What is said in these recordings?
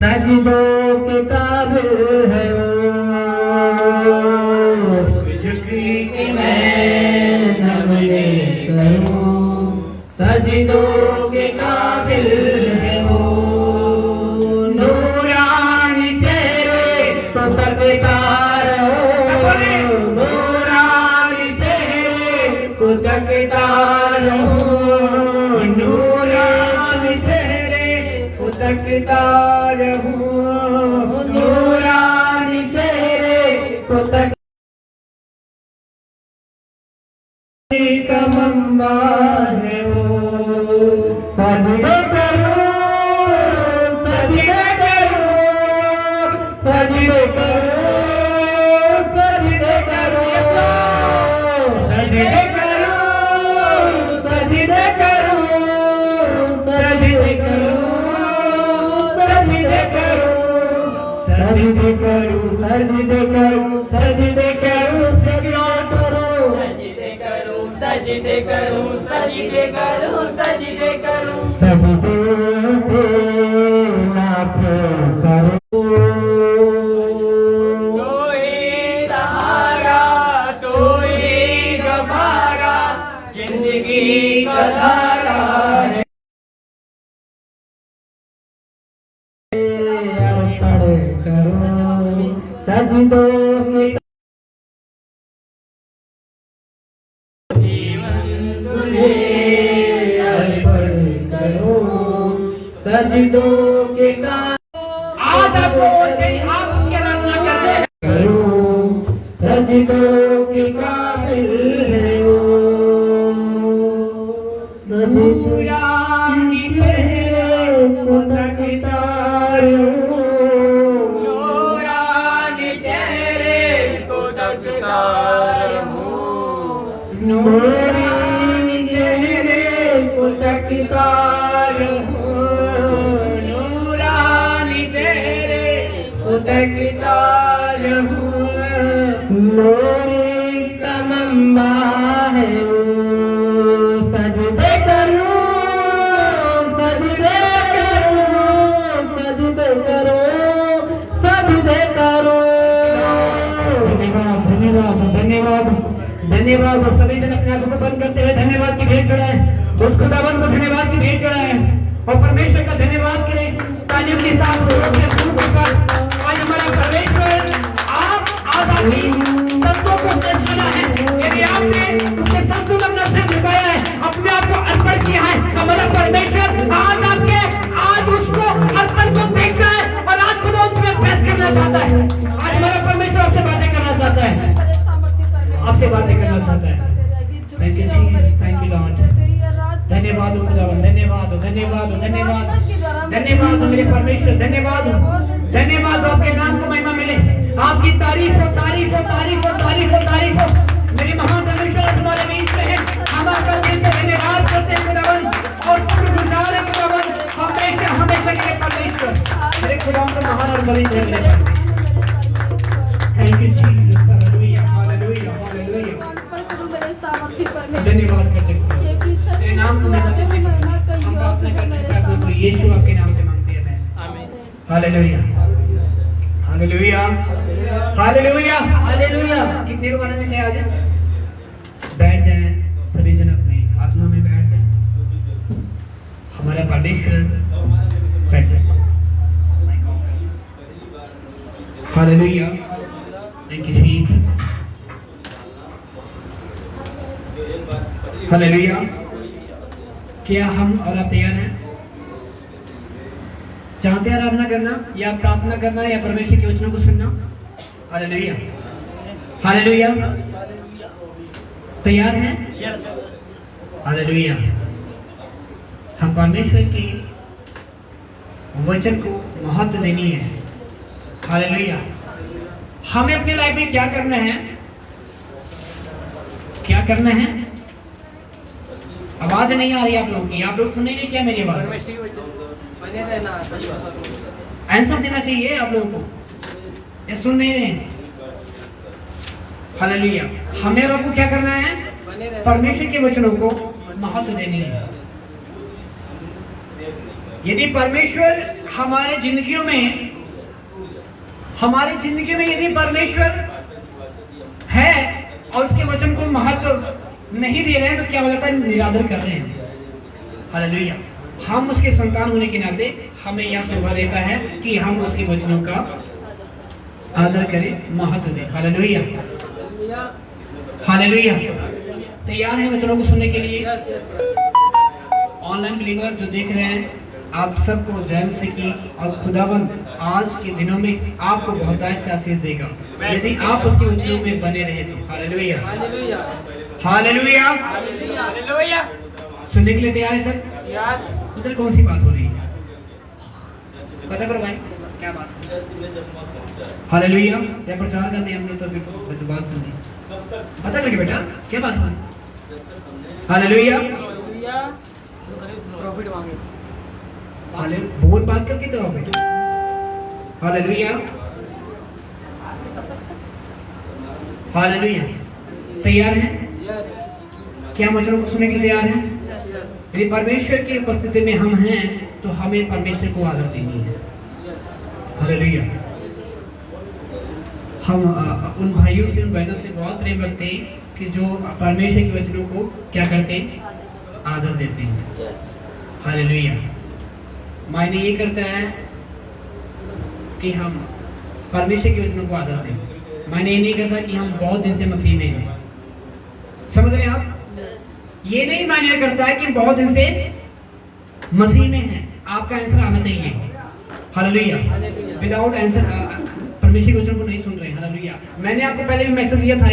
सजदों के काबिल है वो, झुकी कि मैं नमने करूं। सजदों के काबिल है वो, नूरानी चेहरे तो तकता रहो, नूरानी चेहरे तो तकता रहो, नूरानी चेहरे तो तकता रहूं, नूरानी चेहरे को तक का मम्मा है वो। सजदे करो, सजदे करो, सजदे करो, सजदे करो, सजदे करो, सजदे करो, सजदे करो, सजदे करो, सजदे करो, सजदे करो, सजदे करो, सजदे करो, सजदे करूं, सजदे करूं, सजदे करूं, सजदे से नाफे करो। तो ही सहारा, तो ही गवारा, जिंदगी का धारा है। अर्पण करो सजदों के सजदों के आज आपको आप उसकी आराधना करते हैं। करो, सजदों के काबिल है वो, नूरानी चेहरे को तकता रहूं, नूरानी चेहरे को तकता रहूं, नूरानी चेहरे को तकता रहूं, तकता रहूं, नूरी का मम्मा है वो। सजदे करो, सजदे करो, सजदे करो, सजदे करो। धन्यवाद, धन्यवाद, धन्यवाद, धन्यवाद। सभी जन अपने आंखों को बंद करते हुए धन्यवाद की भेंट चढ़ाएं, उस खुदावंद को धन्यवाद की भेंट चढ़ाएं और परमेश्वर का धन्यवाद करें। तालियों के साथ आज हमारा परमेश्वर आज आपकी संतों को दर्शाना है। यदि आपने उसके संतों में अपना सिर झुकाया है, अपने आप को अर्पण किया है, हमारा परमेश्वर आज उसको अर्पण को देखता है और आज खुदा उसमें बहस करना चाहता है। आज हमारा परमेश्वर आपसे बातें करना चाहता है, आपसे बातें करना चाहता है। Thank you Jesus, thank you Lord. धन्यवाद खुदावंद, धन्यवाद, धन्यवाद, धन्यवाद, धन्यवाद मेरे परमेश्वर, धन्यवाद, धन्यवाद। आपके नाम को महिमा मिले, आपकी तारीफ हो, तारीफ हो, तारीफ हो, तारीफ हो, तारीफ हो। मेरे महान परमेश्वर तुम्हारे बीच में है, हम आपका दिल से धन्यवाद करते हैं खुदावंद और शुक्रगुजार हैं खुदावंद, हमेशा हमेशा के परमेश्वर मेरे खुदावंद का महान और बड़ी जय है। Thank you Jesus, hallelujah, hallelujah, hallelujah. धन्यवाद करते हैं तेरे नाम को हम प्रार्थना करते हैं यीशु आपके नाम से मांगते हैं मैं, आमीन। Hallelujah, hallelujah, hallelujah, hallelujah. कितने लोग आनंद में आज बैठ जाएं, सभी जन अपनी आत्मा में बैठ जाएं, हमारा परमेश्वर बैठ जाए। Hallelujah, thank you Jesus, hallelujah. क्या हम और आप तैयार हैं? चाहते हैं आराधना करना या प्रार्थना करना या परमेश्वर के वचनों को सुनना? Hallelujah, hallelujah. तैयार हैं? हालेलुया। हम परमेश्वर के वचन को महत्व देनी है। हालेलुया। हमें अपनी लाइफ में क्या करना है? क्या करना है? आवाज नहीं आ रही आप लोगों की, आप लोग सुन नहीं रहे क्या मेरी आवाज? आंसर देना चाहिए आप लोगों को, ये सुन नहीं रहे। हालेलुया। हमें लोगों को क्या करना है? परमेश्वर के वचनों को महत्व देनी है। यदि परमेश्वर हमारे जिंदगियों में यदि परमेश्वर है और उसके वचन को महत्व नहीं दे रहे हैं, तो क्या हो जाता है? निरादर कर रहे हैं। हालेलुया। हम उसके संतान होने के नाते हमें यह शोभा देता है कि हम उसके वचनों का आदर करें, महत्व दें। Hallelujah, hallelujah. तैयार हैं वचनों को सुनने के लिए? ऑनलाइन बिलीवर जो देख रहे हैं, आप सबको जय मसीह की, और खुदाबंद आज के दिनों में आपको बहुतायत से आशीष देगा यदि आप उसके वचनों में बने रहे तो। Hallelujah, hallelujah, hallelujah. सुनने के लिए तैयार है सब? यस। उधर कौन सी बात हो रही है? पता करो भाई, क्या बात है? हालेलुया। या प्रचार करने हमने तो फिर बात सुन ली। पता लगे बेटा क्या बात है? हालेलुया। प्रॉफिट मांगे, बहुत बात करके तो आओ बेटा। Hallelujah, hallelujah. तैयार हैं? क्या वचनों को सुनने के लिए तैयार हैं? यदि परमेश्वर की उपस्थिति में हम हैं तो हमें परमेश्वर को आदर देनी है। हालेलुया। हम उन भाइयों से, उन बहनों से बहुत प्रेम रखते हैं कि जो परमेश्वर के वचनों को क्या करते हैं? आदर देते हैं। हालेलुया। मायने ये करता है कि हम परमेश्वर के वचनों को आदर दें। मायने ये नहीं करता कि हम बहुत दिन से मसीह में हैं। समझ रहे हैं आप? ये नहीं मायने करता है कि बहुत दिन से मसीह में हैं। आपका आंसर आना चाहिए। हालेलुया। विदाउट आंसर परमेश्वर के वचन को नहीं सुन रहे। हालेलुया। मैंने आपको पहले भी मैसेज दिया था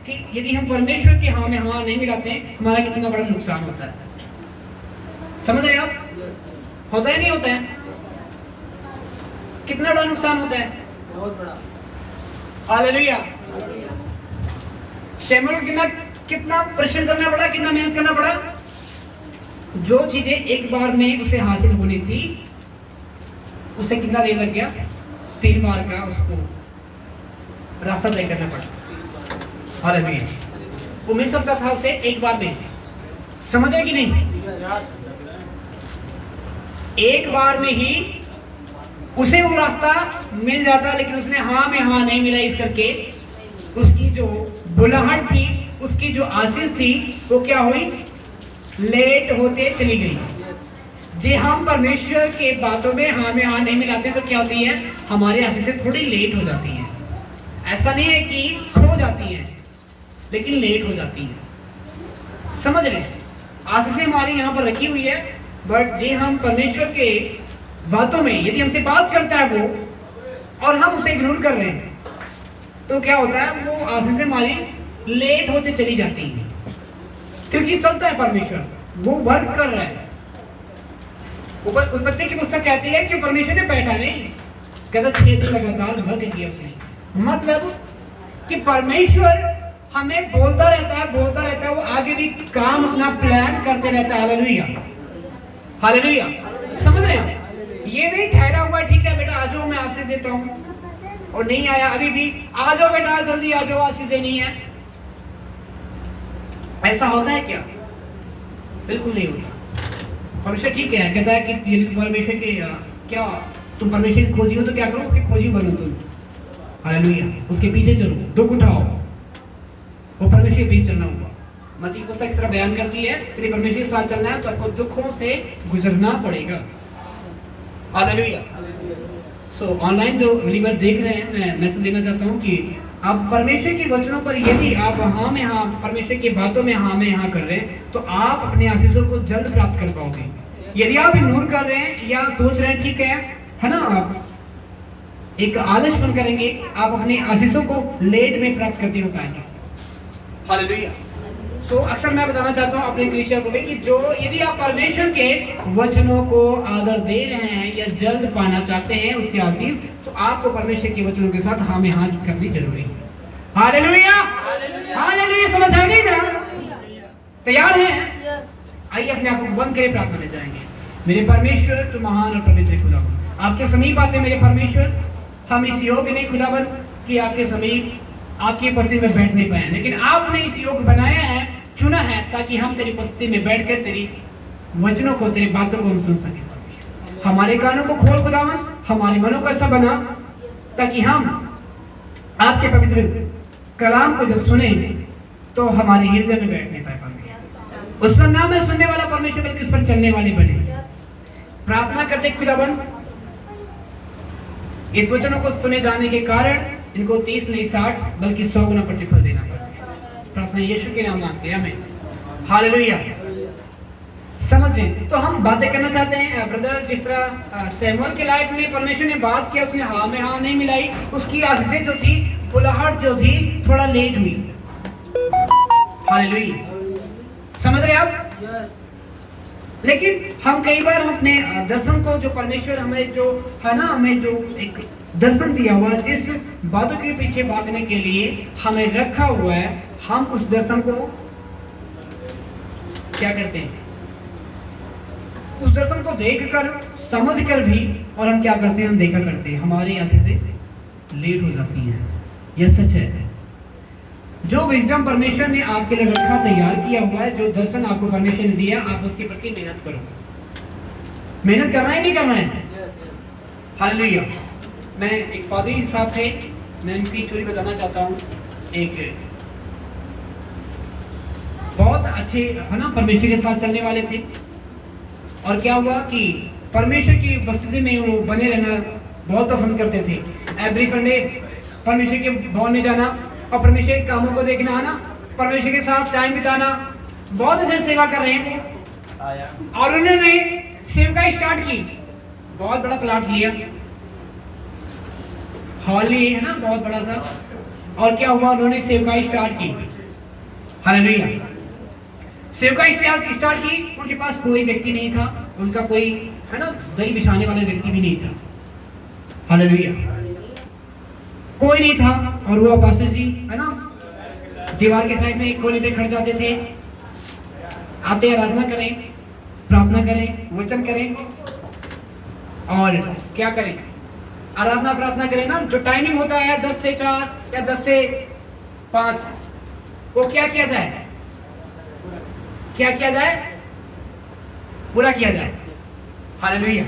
कि यदि हम परमेश्वर के हाँ में हाँ नहीं मिलाते हैं, हमारा कितना बड़ा नुकसान होता है। समझ रहे हैं आप? होता है नहीं होता है? कितना बड़ा नुकसान होता है? बहुत बड़ा। हालेलुया। शैमुएल कितना परिश्रम करना पड़ा, कितना मेहनत करना पड़ा। जो चीजें एक बार में उसे हासिल होनी थी, उसे कितना देर लग गया? 3 बार का उसको रास्ता तय करना पड़ा। हालेलुया। वो मिल सकता था उसे एक बार में। समझ रहे कि नहीं? एक बार में ही उसे वो रास्ता मिल जाता, लेकिन उसने हाँ में हाँ नहीं मिला। इस करके उसकी जो बुलाहट थी, उसकी जो आशीष थी, वो क्या हुई? लेट होते चली गई। जे हम परमेश्वर के बातों में हाँ नहीं मिलाते तो क्या होती है? हमारी आशीषें थोड़ी लेट हो जाती हैं। ऐसा नहीं है कि खो जाती हैं, लेकिन लेट हो जाती हैं। समझ रहे? आशीषें हमारी यहाँ पर रखी हुई है, बट जे हम परमेश्वर के बातों में, यदि हमसे बात करता है वो और हम उसे इग्नोर कर रहे हैं, तो क्या होता है? वो आशीषें हमारी लेट होते चली जाती हैं। क्योंकि चलता है परमेश्वर, वो वर्क कर रहा है। उस बच्चे की पुस्तक कहती है कि परमेश्वर ने बैठा नहीं, कहता 6 दिन लगातार वर्क किया उसने। मतलब कि परमेश्वर हमें बोलता रहता है, वो आगे भी काम अपना प्लान करते रहता है। Hallelujah, hallelujah. समझ रहे हैं? ये नहीं ठहरा हुआ, ठीक है बेटा आ जाओ मैं आशीष देता हूँ, और नहीं आया अभी भी, आ जाओ बेटा जल्दी आ जाओ आशीष देनी है। ऐसा होता है क्या? बिल्कुल नहीं होता। परमेश्वर ठीक है, कहता है कि यदि परमेश्वर के क्या तुम परमेश्वर की खोजी हो तो क्या करो? उसकी खोजी बनो तुम। हालेलुया। उसके पीछे चलो, दुख उठाओ, वो परमेश्वर के पीछे चलना होगा। मत्ती पुस्तक इस तरह बयान करती है कि परमेश्वर के साथ चलना है तो आपको दुखों से गुजरना पड़ेगा। हालेलुया। सो ऑनलाइन जो बिलीवर देख रहे हैं, मैं मैसेज देना चाहता हूँ कि आप परमेश्वर के वचनों पर यदि आप हाँ में हाँ, परमेश्वर की बातों में हाँ कर रहे हैं, तो आप अपने आशीषों को जल्द प्राप्त कर पाओगे। यदि आप इग्नोर कर रहे हैं या सोच रहे हैं ठीक है ना, आप एक आलसपन करेंगे, आप अपने आशीषों को लेट में प्राप्त करते हो पाएंगे। हालेलुया। सो अक्सर मैं बताना चाहता हूँ अपने क्रिश्चियन को भी कि जो यदि आप परमेश्वर के वचनों को आदर दे रहे हैं या जल्द पाना चाहते हैं उससे आशीष, तो आपको परमेश्वर के वचनों के साथ हाँ में हाँ करनी जरूरी है। Hallelujah, hallelujah. समझ आ गई ना? तैयार हैं? आइए अपने आप को बंद करके प्रार्थना में जाएंगे। मेरे परमेश्वर तो महान और पवित्र खुदावन, आपके समीप आते मेरे परमेश्वर, हम इस योग्य नहीं खुदावन कि आपके समीप आपकी उपस्थिति में बैठ नहीं पाए, लेकिन आपने इस योग बनाया है, चुना है, ताकि हम तेरी उपस्थिति में बैठकर तेरी वचनों को, तेरी बातों को हम सुन सकें। हमारे कानों को खोल खुदावन, हमारे मनों को ऐसा बना ताकि हम आपके पवित्र कलाम को जब सुने तो हमारे हृदय में बैठने पाए। उस पर नाम है सुनने वाला परमेश्वर, बल्कि उस पर चलने वाले बने। प्रार्थना करते खुदावन, इस वचनों को सुने जाने के कारण इनको 30 नहीं 60 बल्कि 100 गुना प्रतिफल देना पड़ता। प्रार्थना यीशु के नाम मांगते हैं, हमें हालेलुया। समझें तो हम बातें करना चाहते हैं ब्रदर, जिस तरह सैमुअल के लाइफ में परमेश्वर ने बात किया, उसने हाँ में हाँ नहीं मिलाई, उसकी आशीषें जो थी, बुलाहट जो थी, थोड़ा लेट हुई। हालेलुया, समझ रहे आप? लेकिन हम कई बार हम अपने दर्शन को, जो परमेश्वर हमें जो है ना, हमें जो एक दर्शन दिया हुआ, जिस बातों के पीछे भागने के लिए हमें रखा हुआ है, हम उस दर्शन को क्या करते हैं? उस दर्शन को देखकर समझकर भी, और हम क्या करते हैं? हम देखा करते हैं, हमारी आंखें से लेट हो जाती हैं। यह सच है। जो विजडम परमेश्वर ने आपके लिए रखा, तैयार किया हुआ है, जो दर्शन आपको परमेश्वर ने दिया, आप उसके प्रति मेहनत करो। मेहनत करना है, नहीं करना है? हालेलुया। मैं एक पादरी साहब थे, मैं उनकी स्टोरी बताना चाहता हूँ। एक बहुत अच्छे है ना परमेश्वर के साथ चलने वाले थे, और क्या हुआ कि परमेश्वर की उपस्थिति में वो बने रहना बहुत पसंद करते थे। एवरी संडे परमेश्वर के भवन में जाना और परमेश्वर के कामों को देखना, है ना, परमेश्वर के साथ टाइम बिताना, बहुत अच्छे सेवा कर रहे हैं वो। और उन्होंने सेवकाई स्टार्ट की, बहुत बड़ा प्लाट लिया, हॉल लिए, है ना, बहुत बड़ा सा। और क्या हुआ? उन्होंने सेवकाई स्टार्ट की। हालेलुया। सेवकाई स्टार्ट की, उनके पास कोई व्यक्ति नहीं था, उनका कोई है ना दही बिछाने वाला व्यक्ति भी नहीं था। हालेलुया, कोई नहीं था। और वो पास्टर जी है ना, दीवार के साइड में एक कोने पे खड़े जाते थे, आते आराधना करें, प्रार्थना करें, वचन करें, और क्या करें? आराधना प्रार्थना करें ना। जो टाइमिंग होता है 10 से 4 या 10 से 5, वो क्या किया जाए? क्या किया जाए? पूरा किया जाए। हालेलुया।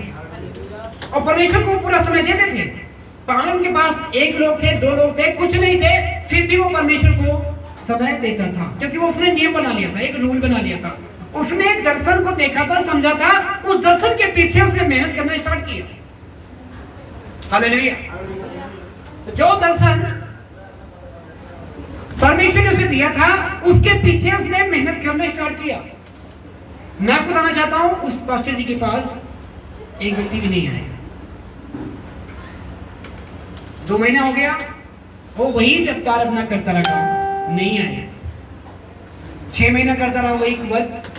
और परमेश्वर को पूरा समय देते थे। पानी उनके पास 1 लोग थे, 2 लोग थे, कुछ नहीं थे, फिर भी वो परमेश्वर को समय देता था, क्योंकि वो उसने नियम बना लिया था, एक रूल बना लिया था। उसने दर्शन को देखा था, समझा था, उस दर्शन के पीछे उसने मेहनत करना स्टार्ट किया। हालेलुया। जो दर्शन परमेश्वर ने उसे दिया था, उसके पीछे उसने मेहनत करना स्टार्ट किया। मैं आपको बताना चाहता हूं, उस पास्टर जी के पास एक व्यक्ति भी नहीं आया। 2 महीना हो गया, वो वही रफ्तार अपना करता रहा, नहीं आया। 6 महीना करता रहा वही वर्क,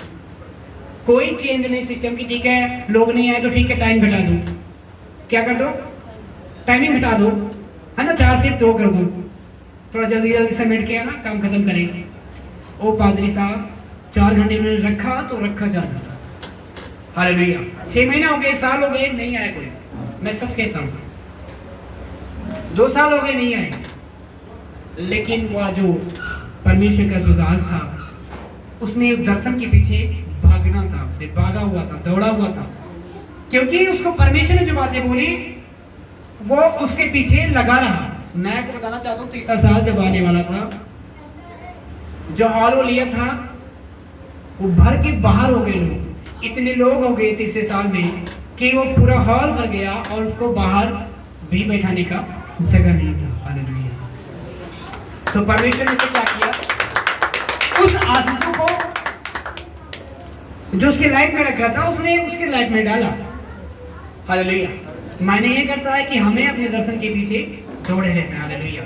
कोई चेंज नहीं सिस्टम की। ठीक है, लोग नहीं आए तो ठीक है, टाइम घटा दो। क्या कर दो? टाइमिंग घटा दो, है ना, 4 से 2 कर दो, थोड़ा जल्दी जल्दी समेट के, है ना, काम खत्म करेंगे। ओ पादरी साहब 4 घंटे उन्होंने रखा तो रखा 4 घंटा। हालेलुया। 6 महीना हो गए, साल हो गए, नहीं आया कोई। मैं सच कहता हूँ, 2 साल हो गए नहीं आए। लेकिन वह जो परमेश्वर का जो दास था, उसने दर्शन के पीछे भागना था, उसने भागा हुआ था, दौड़ा हुआ था, क्योंकि उसको परमेश्वर ने जो बातें बोली वो उसके पीछे लगा रहा। मैं आपको बताना चाहता हूँ, 3 साल जब आने वाला था, जो हॉल वो लिया था, वो भर के बाहर हो गए लोग। इतने लोग हो गए 3 साल में कि वो पूरा हॉल भर गया और उसको बाहर भी बैठाने का जगह नहीं था। हालेलुया। तो परमेश्वर ने क्या किया? उस आशीषों को जो उसके लाइफ में रखा था, उसने उसके लाइफ में डाला। हालेलुया। मायने ये करता है कि हमें अपने दर्शन के पीछे दौड़े रहना। हालेलुया।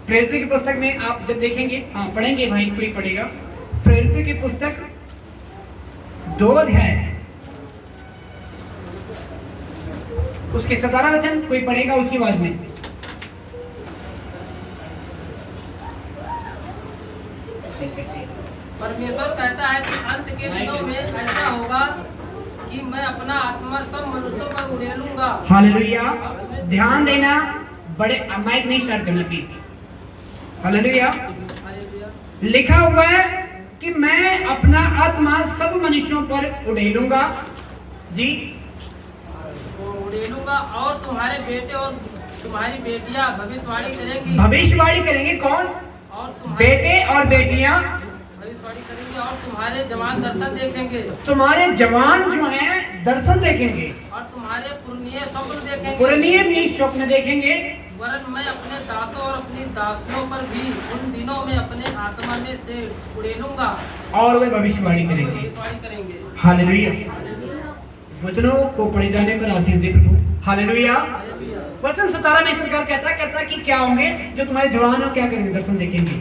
प्रेरितों की पुस्तक में आप जब देखेंगे, हाँ पढ़ेंगे, भाई कोई पढ़ेगा, प्रेरितों की पुस्तक 2 अध्याय, उसके 17 वचन कोई पढ़ेगा उसकी आवाज में। परमेश्वर कहता है कि अंत के दिनों में ऐसा होगा कि मैं अपना आत्मा सब मनुष्यों पर उड़ेलूंगा। हालेलुया। ध्यान देना, बड़े माइक नहीं स्टार्ट करना प्लीज। हालेलुया। लिखा हुआ है कि मैं अपना आत्मा सब मनुष्यों पर उड़ेलूंगा। जी, उड़ेलूंगा और तुम्हारे बेटे और तुम्हारी बेटियां भविष्यवाणी करेंगी। भविष्यवाणी करेंगे कौन? और तुम्हारे बेटे और बेटियां भविष्यवाणी करेंगे और तुम्हारे जवान दर्शन देखेंगे। तुम्हारे जवान जो हैं दर्शन देखेंगे और तुम्हारे पुरनिये स्वप्न देखेंगे। पुरनिये भी स्वप्न देखेंगे। वरन मैं अपने दासों और अपनी दासियों पर भी उन दिनों में अपने आत्मा में से उड़ेलूंगा और वे भविष्यवाणी करेंगे। भविष्यवाणी करेंगे। हालेलुया। वचनों को पढ़े जाने पर आशीष दे प्रभु। हालेलुया। हालेलुया। वचन 17 में इस प्रकार कहता है कि क्या होंगे जो तुम्हारे जवान हो, क्या करेंगे? दर्शन देखेंगे।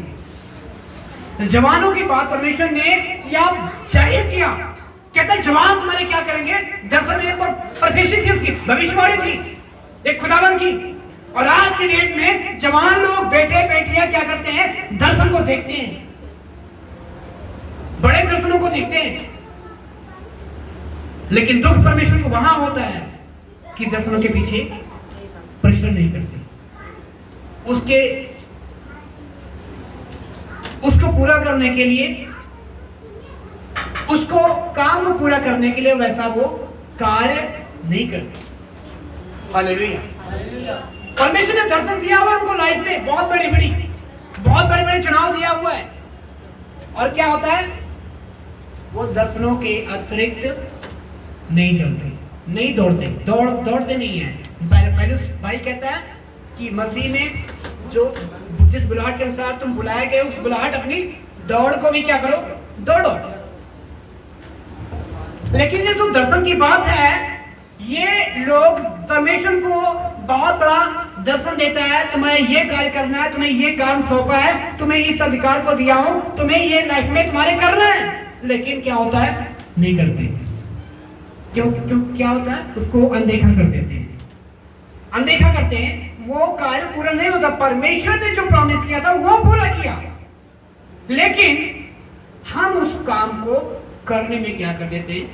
जवानों की बात परमेश्वर ने या जाहिर किया। कहता है जवान तुम्हारे क्या करेंगे? दर्शन देने पर प्रोफेसी थी, उसकी भविष्यवाणी थी एक खुदावन की। और आज की डेट में जवान लोग, बेटे बेटियां क्या करते हैं? दर्शन को देखते हैं, बड़े दर्शनों को देखते हैं। लेकिन दुख परमेश्वर को वहां होता है कि दर्शनों के पीछे परिश्रम नहीं करते, उसको पूरा करने के लिए, उसको काम को पूरा करने के लिए वैसा वो कार्य नहीं करते। हालेलुया। परमेश्वर ने दर्शन दिया हुआ उनको लाइफ में, बहुत बड़े बड़े चुनाव दिया हुआ है। और क्या होता है? वो दर्शनों के अतिरिक्त नहीं चलते, नहीं दौड़ते नहीं है। पहले भाई कहता है कि मसीह में जो जिस बुलाहट के अनुसार तुम बुलाए गए, उस बुलाहट अपनी दौड़ को भी क्या करो? दौड़ो। लेकिन ये जो दर्शन की बात है, ये लोग परमेश्वर को बहुत बड़ा दर्शन देता है, तुम्हें ये कार्य करना है, तुम्हें ये काम सौंपा है, तुम्हें इस अधिकार को दिया हूं, तुम्हें ये लाइफ में तुम्हारे करना है। लेकिन क्या होता है? नहीं करते। क्यों? क्या होता है? उसको अनदेखा कर देते हैं, अनदेखा करते हैं। वो कार्य पूरा नहीं होता। परमेश्वर ने जो प्रॉमिस किया था वो पूरा किया, लेकिन हम उस काम को करने में क्या कर देते हैं?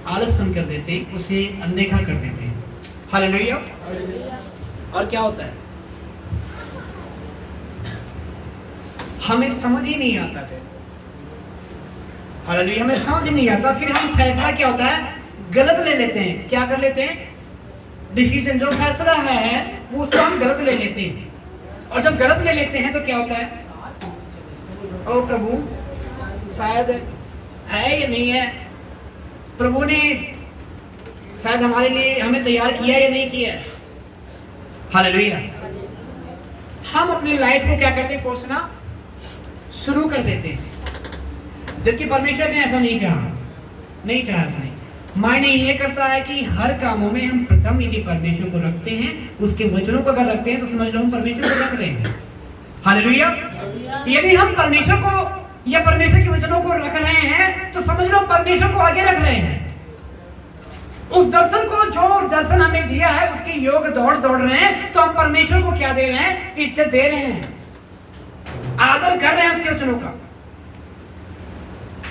आलसपन कर देते हैं, उसे अनदेखा कर देते हैं। हालेलुया। और क्या होता है? हमें समझ ही नहीं आता था। हालेलुया। हमें समझ नहीं आता, फिर हम फैसला क्या होता है? गलत ले लेते हैं। क्या कर लेते हैं? डिसीजन, जो फैसला है वो उसको हम गलत ले लेते हैं। और जब गलत ले लेते हैं तो क्या होता है? ओ प्रभु, शायद है या नहीं है, प्रभु ने शायद हमारे लिए हमें तैयार किया या नहीं किया। हालेलुया। हम अपनी लाइफ को क्या करते हैं? कोसना शुरू कर देते हैं, जबकि परमेश्वर ने ऐसा नहीं चाहा उसने। मायने ये करता है कि हर कामों में हम प्रथम यदि परमेश्वर को रखते हैं, उसके वचनों को अगर रखते हैं, तो समझ लो हम परमेश्वर को रख रहे हैं। हालेलुया। यदि हम परमेश्वर को या परमेश्वर के वचनों को रख रहे हैं, तो समझ लो परमेश्वर को आगे रख रहे हैं। उस दर्शन को, जो दर्शन हमें दिया है, उसके योग दौड़ रहे हैं, तो हम परमेश्वर को क्या दे रहे हैं? इज्जत दे रहे हैं, आदर कर रहे हैं उसके वचनों का।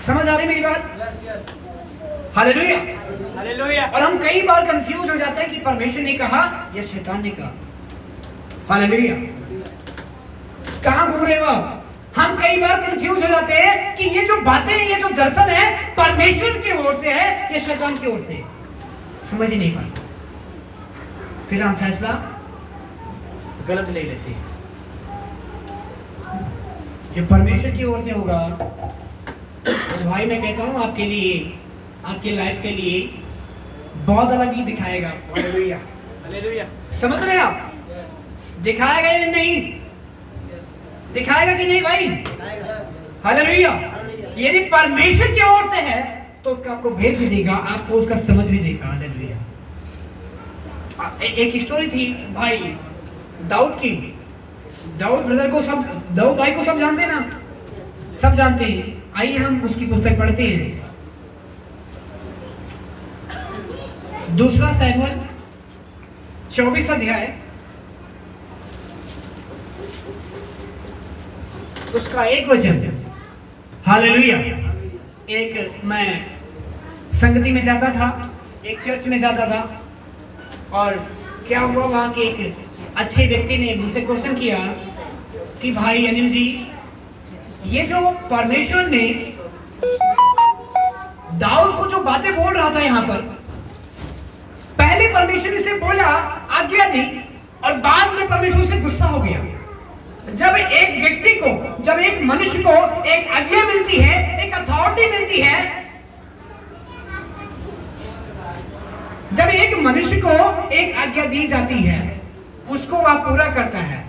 समझ आ रही मेरी बात? हालेलुया। हालेलुया। और हम कई बार कंफ्यूज हो जाते हैं कि परमेश्वर ने कहा या शैतान ने कहा। हालेलुया। कहां घूम रहे हो आप? हम कई बार कंफ्यूज हो जाते हैं कि ये जो बातें हैं, ये जो दर्शन है, परमेश्वर की ओर से है या शैतान की ओर से है। समझ ही नहीं पाते, फिर हम फैसला गलत ले लेते हैं। जो परमेश्वर की ओर से होगा, तो भाई मैं कहता हूं आपके लिए, आपकी लाइफ के लिए बहुत अलग ही दिखाएगा। हालेलुया। हालेलुया। समझ रहे हैं आप? दिखाएगा या नहीं? दिखाएगा कि नहीं भाई? हालेलुया। यदि परमेश्वर की ओर से है तो उसका आपको भेद भी देगा, आपको उसका समझ भी देगा। हालेलुया। एक स्टोरी थी भाई दाऊद की। दाऊद ब्रदर को सब, दाऊद भाई को सब जानते हैं ना? सब जानते हैं। आइए हम उसकी पुस्तक पढ़ते हैं। दूसरा शमूएल 24 अध्याय, उसका 1 वचन। हालेलुया। एक मैं संगति में जाता था, एक चर्च में जाता था, और क्या हुआ, वहां के एक अच्छे व्यक्ति ने मुझसे क्वेश्चन किया कि भाई अनिल जी, ये जो परमेश्वर ने दाऊद को जो बातें बोल रहा था यहाँ पर, पहले परमेश्वर से बोला, आज्ञा दी, और बाद में परमेश्वर से गुस्सा हो गया। जब एक व्यक्ति को, जब एक मनुष्य को एक आज्ञा मिलती है, एक अथॉरिटी मिलती है, जब एक मनुष्य को एक आज्ञा दी जाती है, उसको वह पूरा करता है,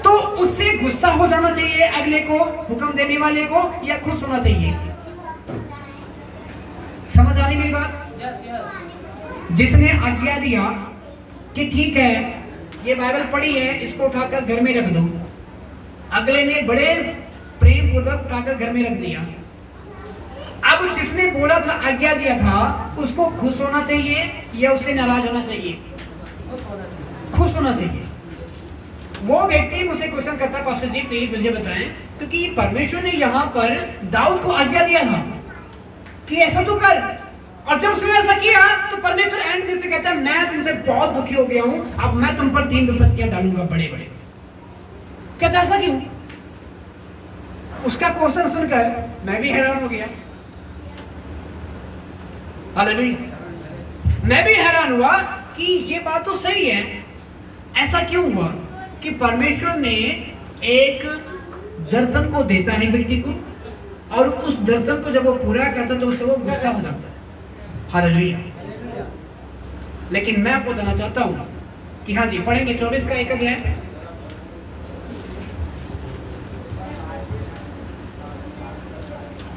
तो उससे गुस्सा हो जाना चाहिए अगले को, हुक्म देने वाले को, या खुश होना चाहिए? समझ आ रही मेरी बात? जिसने आज्ञा दिया कि ठीक है ये बाइबल पढ़ी है, इसको उठाकर घर में रख दो, अगले ने बड़े प्रेम पूर्वक उठाकर घर में रख दिया। अब जिसने बोला था, आज्ञा दिया था, उसको खुश होना चाहिए या उससे नाराज होना चाहिए? खुश होना चाहिए। वो व्यक्ति मुझसे क्वेश्चन करता, पास्टर जी प्लीज मुझे बताएं, क्योंकि परमेश्वर ने यहाँ पर दाऊद को आज्ञा दिया था कि ऐसा तो कर, और जब उसने ऐसा किया तो परमेश्वर एंड में से कहता है, मैं तुमसे बहुत दुखी हो गया हूं, अब मैं तुम पर 3 विपत्तियां डालूंगा बड़े बड़े। कहता ऐसा क्यों? उसका क्वेश्चन सुनकर मैं भी हैरान हो गया। हालेलुया। मैं भी हैरान हुआ कि ये बात तो सही है। ऐसा क्यों हुआ कि परमेश्वर ने एक दर्शन को देता है व्यक्ति को, और उस दर्शन को जब वो पूरा करता है तो उससे वो गुस्सा हो जाता है। हालेलुया। लेकिन मैं आपको बताना चाहता हूं कि हाँ जी, पढ़ेंगे 24 का 1 अध्याय।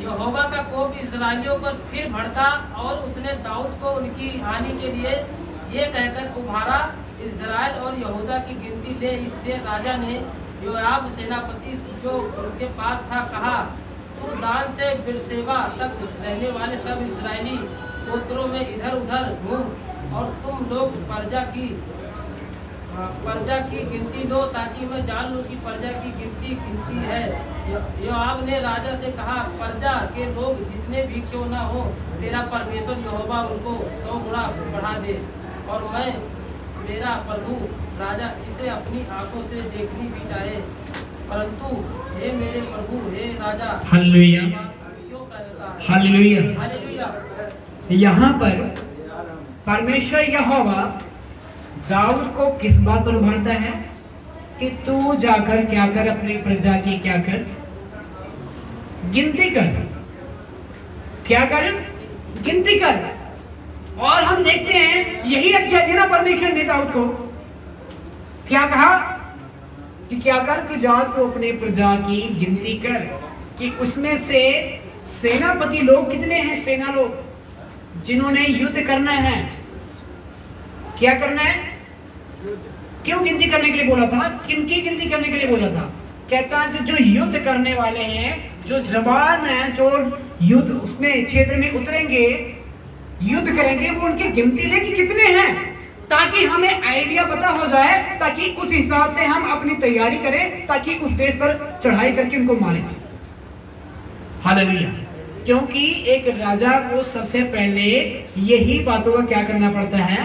यहोवा का कोप इस्राएलियों पर फिर भड़का, और उसने दाऊद को उनकी हानि के लिए ये कहकर उभारा, इस्राएल और यहूदा की गिनती ले। इसलिए राजा ने योआब सेनापति जो उनके पास था कहा, तू दान से बिरसेबा तक रहने वाले सब इस्राएली गोत्रों में इधर उधर घूम, और तुम लोग प्रजा की गिनती लो, ताकि मैं जान लूं कि प्रजा की गिनती है। योआब ने राजा से कहा, प्रजा के लोग जितने भी क्यों ना हो, तेरा परमेश्वर यहोवा उनको 100 गुना बढ़ा दे, और मैं मेरा प्रभु राजा इसे अपनी आंखों से देखनी भी चाहे, परंतु हे मेरे प्रभु, हे राजा, हालेलुया, क्यों कहता है? हालेलुया। हालेलुया। यहाँ पर परमेश्वर यहोवा दाऊद को किस बात पर उभारता है कि तू जाकर क्या कर, अपनी प्रजा की क्या कर, गिनती कर। क्या कर? गिनती कर। और हम देखते हैं यही आज्ञा दी ना परमेश्वर ने दाऊद को। क्या कहा कि क्या कर, कि जा तू अपने प्रजा की गिनती कर, कि उसमें से सेनापति लोग कितने हैं, सेना लोग जिन्होंने युद्ध करना है। क्या करना है? क्यों गिनती करने के लिए बोला था? किनकी गिनती करने के लिए बोला था? कहता है कि जो युद्ध करने वाले हैं, जो जवान हैं, जो युद्ध उसमें क्षेत्र में उतरेंगे, युद्ध करेंगे, वो उनकी गिनती ले कि कितने हैं, ताकि हमें आइडिया पता हो जाए, ताकि उस हिसाब से हम अपनी तैयारी करें, ताकि उस देश पर चढ़ाई करके उनको मारें। हालेलुया। क्योंकि एक राजा को सबसे पहले यही बातों का क्या करना पड़ता है?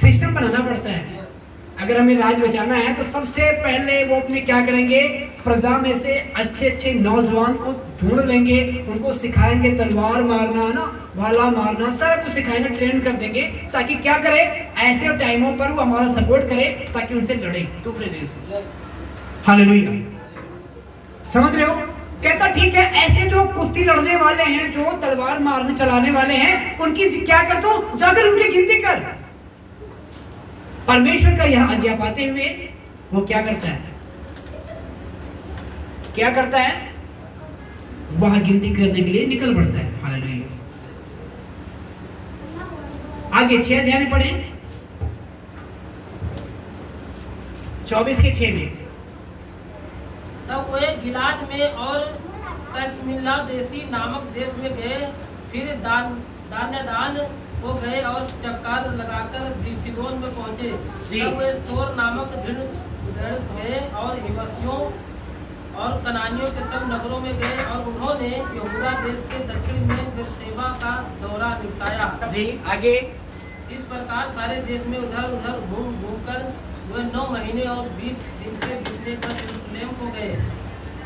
सिस्टम बनाना पड़ता है। अगर हमें राज बचाना है तो सबसे पहले वो अपने क्या करेंगे? प्रजा में से अच्छे अच्छे नौजवान को ढूंढ लेंगे, उनको सिखाएंगे तलवार मारना, ना भाला मारना, सारा कुछ सिखाएंगे, ट्रेन कर देंगे, ताकि क्या करे, ऐसे टाइमों पर वो हमारा सपोर्ट करे, ताकि उनसे लड़े दूसरे देश। हालेलुया। समझ रहे हो? कहता ठीक है, ऐसे जो कुश्ती लड़ने वाले हैं, जो तलवार मारने चलाने वाले हैं, उनकी क्या कर दो, जाकर उनकी गिनती कर। परमेश्वर का यह आज्ञा पाते हुए वो क्या करता है? क्या करता है? वह गिनती करने के लिए निकल पड़ता है। हालेलुया। आगे 6 अध्याय में पढ़े, 24 के 6 में। तब वे गिलाद में और तस्मिल्ला देशी नामक देश में गए, फिर दान्यादान हो गए और चक्कर लगाकर सिदोन में पहुंचे। तब वे सोर नामक दृढ़ गए और हिवसियों और कनानियों के सब नगरों में गए, और उन्होंने यहूदा देश के दक्षिण में बेरशेबा का दौरा निपटाया। जी आगे। इस प्रकार सारे देश में उधर उधर घूम घूम कर वे 9 महीने और 20 दिन के बीतने पर यरूशलेम को गए।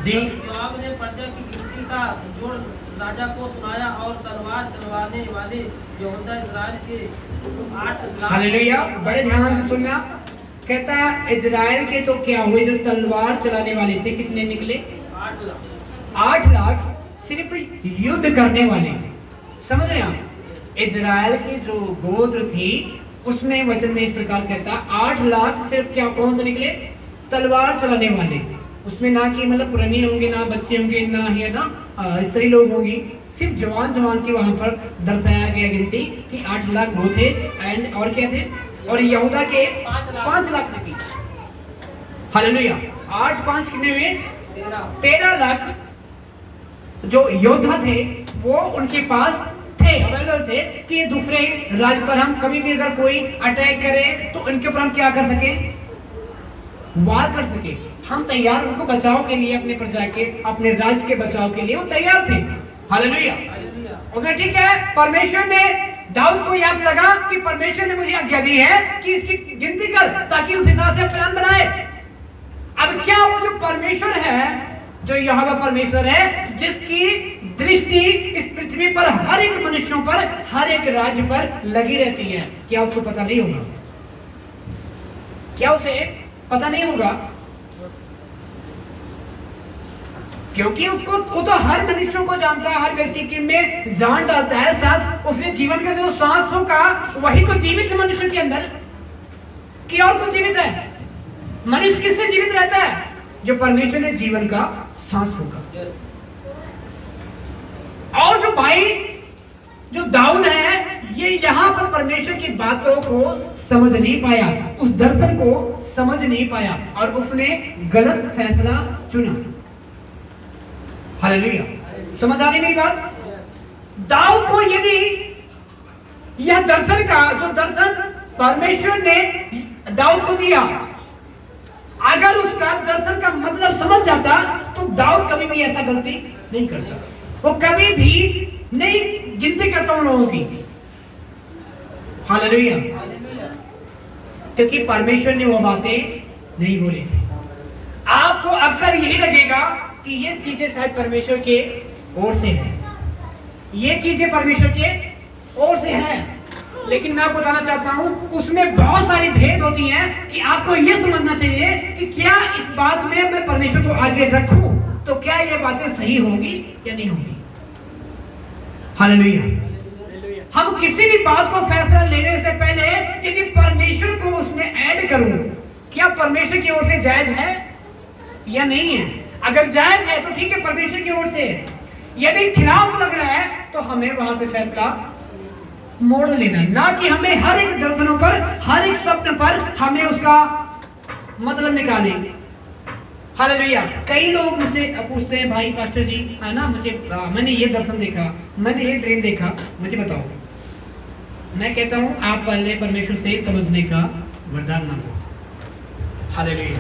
जी। योआब ने प्रजा की गिनती का जोड़ राजा को सुनाया और तलवार चलवाने वाले यहूदा इस्राएल के 8 लाख। हालेलुया, बड़े ध्यान से सुनना। कहता इजराइल के तो क्या हुए जो तलवार चलाने वाले थे, कितने निकले? 8 लाख। 8 लाख सिर्फ युद्ध करने वाले। समझ रहे हैं आप? इजराइल की जो गोत्र थी उसमें वचन में इस प्रकार कहता 8 लाख सिर्फ क्या कौन से निकले? तलवार चलाने वाले। उसमें ना कि मतलब पुरानी होंगे, ना बच्चे होंगे, ना ही ना स्त्री लोग होंगी, सिर्फ जवान की वहां पर दर्शाया गया गिनती कि 8 लाख वो थे। एंड और क्या थे? और यहूदा के 5 लाख निकले। हालेलुया, 8 5 कितने हुए? 13 लाख जो योद्धा थे वो उनके पास थे, अवेलेबल थे कि ये दूसरे राज्य पर हम कभी भी अगर कोई अटैक करे तो उनके ऊपर हम क्या कर सके? वार कर सके। हम तैयार, उनको बचाव के लिए, अपने प्रजा के, अपने राज्य के बचाव के लिए वो तैयार थे। हालेलुया। ओके, ठीक है। परमेश्वर ने दाऊद को याद लगा कि परमेश्वर ने मुझे आज्ञा दी है कि इसकी गिनती कर, ताकि उस हिसाब से प्लान बनाए। अब क्या वो जो परमेश्वर है, जो यहोवा परमेश्वर है, जिसकी दृष्टि इस पृथ्वी पर हर एक मनुष्यों पर, हर एक राज्य पर लगी रहती है, क्या उसको पता नहीं होगा? क्या उसे पता नहीं होगा? क्योंकि उसको, वो तो हर मनुष्यों को जानता है, हर व्यक्ति के में जान डालता है, सांस, उसने जीवन का जो सांसों का वही को जीवित है मनुष्य के अंदर, कि और कुछ जीवित है? मनुष्य किससे जीवित रहता है? जो परमेश्वर ने जीवन का सांस फूंका। और जो भाई जो दाऊद है, ये यहाँ पर परमेश्वर की बातों को समझ नहीं पाया, उस दर्शन को समझ नहीं पाया और उसने गलत फैसला चुना। हालेलुया, समझ आ रही मेरी बात? दाऊद को यदि यह दर्शन का, जो दर्शन परमेश्वर ने दाऊद को दिया, अगर उसका दर्शन का मतलब समझ जाता तो दाऊद कभी भी ऐसा गलती नहीं करता, वो कभी भी नहीं गिनती करता उन लोगों की। हालेलुया, क्योंकि परमेश्वर ने वो बातें नहीं बोली। आपको अक्सर यही लगेगा कि ये चीजें शायद परमेश्वर के ओर से है, ये चीजें परमेश्वर के ओर से हैं, लेकिन मैं आपको बताना चाहता हूं उसमें बहुत सारी भेद होती हैं कि आपको यह समझना चाहिए कि क्या इस बात में मैं परमेश्वर को आगे रखूं तो क्या ये बातें सही होंगी या नहीं होंगी। हालेलुया। हम किसी भी बात को फैसला लेने से पहले यदि परमेश्वर को उसमें ऐड करूं, क्या परमेश्वर की ओर से जायज है या नहीं है? अगर जायज है तो ठीक है, परमेश्वर की ओर से। यदि खिलाफ लग रहा है तो हमें वहां से फैसला मोड़ लेना, ना कि हमें हर एक दर्शनों पर, हर एक स्वप्न पर हमें उसका मतलब निकाले। हालेलुया। कई लोग मुझसे पूछते हैं, भाई पास्टर जी है ना, मुझे मैंने ये दर्शन देखा, मैंने ये ड्रीम देखा, मुझे बताओ। मैं कहता हूं आप पहले परमेश्वर से समझने का वरदान मांगो। हालेलुया।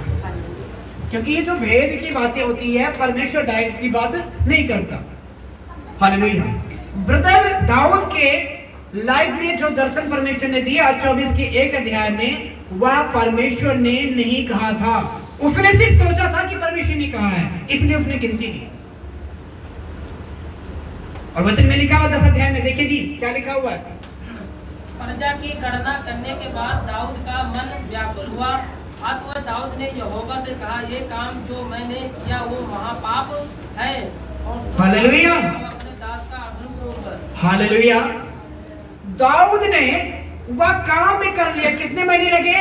क्योंकि ये जो भेद की बातें होती है परमेश्वर डायरेक्ट की बात नहीं करता। हालेलुया। ब्रदर दाऊद के लाइफ में जो दर्शन परमेश्वर ने दिया 24 के 1 अध्याय में, वह परमेश्वर ने नहीं कहा था, उसने सिर्फ सोचा था कि परमेश्वर ने कहा है, इसलिए उसने गिनती की। और वचन में लिखा हुआ 10 अध्याय में, देखिए जी क्या लिखा हुआ है। प्रजा की गणना करने के बाद दाऊद का मन व्याकुल हुआ। अतः दाऊद ने यहोवा से कहा, ये काम जो मैंने किया वो महापाप है और हालेलुया। अपने दास का अनुग्रह कर। हालेलुया। दाऊद ने वह काम भी कर लिया। कितने महीने लगे?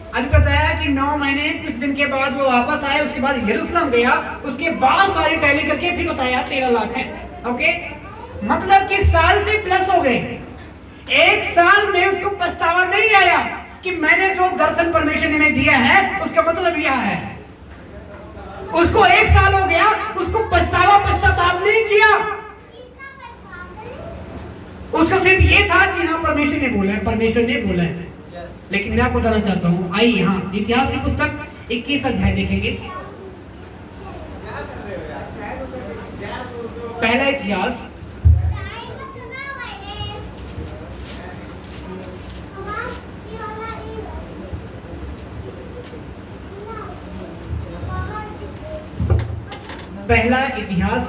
अभी बताया कि 9 महीने, कुछ दिन के बाद वो वापस आए, उसके बाद यरूशलेम गया, उसके बाद सारी टैली करके फिर बताया 13 लाख है। ओके, मतलब कि साल से प्लस हो गए। 1 साल में उसको पछतावा नहीं आया कि मैंने जो दर्शन परमेश्वर ने दिया है उसका मतलब यह है। उसको 1 साल हो गया, उसको पछतावा पश्चाताप नहीं किया। उसको सिर्फ ये था कि हाँ परमेश्वर ने बोला है, परमेश्वर ने बोला है। लेकिन मैं आपको बताना चाहता हूं, आइए यहाँ इतिहास की पुस्तक 21 अध्याय देखेंगे। पहला इतिहास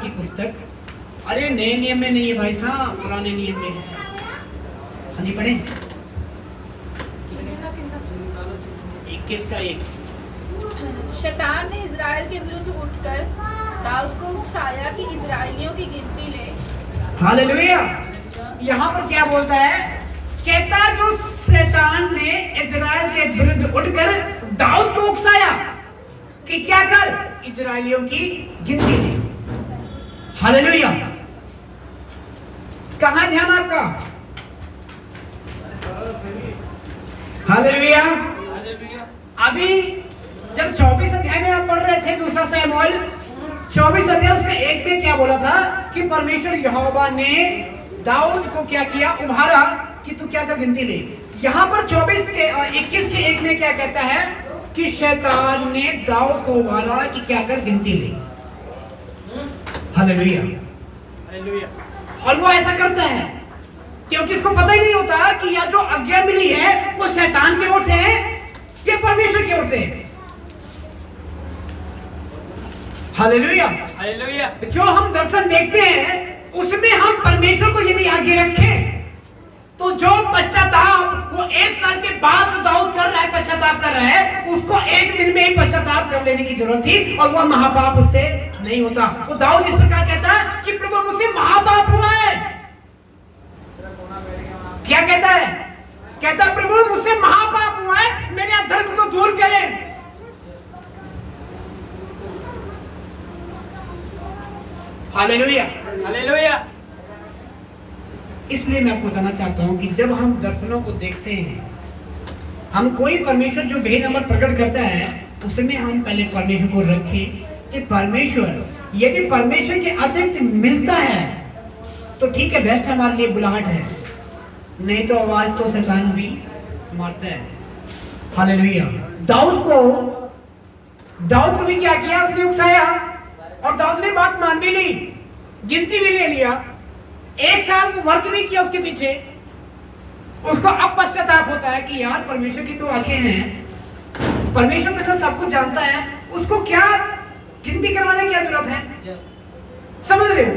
की पुस्तक अरे नए नियम में नहीं है भाई साहब, पुराने नियम में है। हाँ जी पढ़े 21 का 1। शैतान ने इजराइल के विरुद्ध उठकर दाऊद को उकसाया कि इजराइलियों की गिनती ले। हालेलुया। यहाँ पर क्या बोलता है? कहता जो शैतान ने इजराइल के विरुद्ध उठकर दाऊद को उकसाया कि क्या कर, इजराइलियों की गिनती ले। हालेलुया। कहाँ ध्यान आपका? हालेलुया। अभी जब 24 अध्याय में आप पढ़ रहे थे दूसरा शमूएल 24 अध्याय, उसमें 1 में क्या बोला था कि परमेश्वर यहोवा ने दाऊद को क्या किया, उभारा कि तू क्या कर गिनती ले। यहाँ पर 21 के 1 में क्या कहता है कि शैतान ने दाऊद को उभारा कि क्या कर गिनती ले। हालेलुया। और वो ऐसा करता है क्योंकि इसको पता ही नहीं होता कि यह जो आज्ञा मिली है वो शैतान की ओर से है या परमेश्वर की ओर से है। हालेलुया। हालेलुया। जो हम दर्शन देखते हैं उसमें हम परमेश्वर को यदि आगे रखें तो जो पश्चाताप वो 1 साल के बाद जो दाऊद कर रहा है, पश्चाताप कर रहा है, उसको 1 दिन में ही पश्चाताप कर लेने की जरूरत थी और वह महापाप उससे नहीं होता। वो दाऊद इस प्रकार कहता है कि प्रभु मुझसे महापाप हुआ है। क्या कहता है? कहता प्रभु मुझसे महापाप हुआ है, मेरे अधर्म को दूर करें। हालेलुया। हालेलुया। इसलिए मैं आपको बताना चाहता हूं कि जब हम दर्शनों को देखते हैं, हम कोई परमेश्वर जो भेद नंबर प्रकट करता है उसमें हम पहले परमेश्वर को रखें कि परमेश्वर, यदि परमेश्वर के अतिरिक्त मिलता है तो ठीक है, बेस्ट हमारे लिए बुलाहट है, नहीं तो आवाज तो शैतान भी मारता है। हालेलुया। दाऊद को भी क्या किया, उसने उकसाया और दाऊद ने बात मान भी ली, गिनती भी ले लिया, 1 साल वर्क भी किया उसके पीछे। उसको अब पश्चाताप होता है कि यार परमेश्वर की तो आंखें हैं, परमेश्वर तो सब कुछ जानता है, उसको क्या गिनती करवाने की क्या जरूरत है। समझ रहे हो?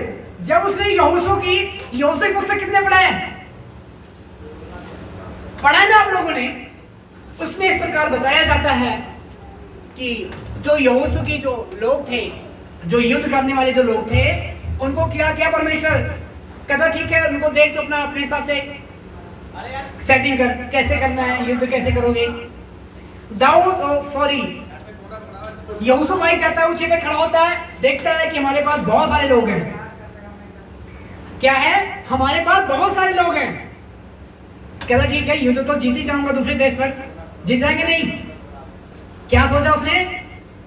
जब उसने यहोशू की पुस्तक कितने पढ़ा है ना आप लोगों ने, उसमें इस प्रकार बताया जाता है कि जो यहोशू की जो लोग थे, जो युद्ध करने वाले जो लोग थे, उनको क्या क्या परमेश्वर कहता ठीक है, उनको देख तो अपने हिसाब से सेटिंग कर, कैसे करना है, युद्ध कैसे करोगे। यहोशू भाई कहता है, ऊंचे पे खड़ा होता है, देखता है कि हमारे पास बहुत सारे लोग हैं। क्या है? हमारे पास बहुत सारे लोग हैं। कहता ठीक है, युद्ध तो जीत ही जाऊंगा, दूसरे देश पर जीत जाएंगे नहीं। क्या सोचा उसने?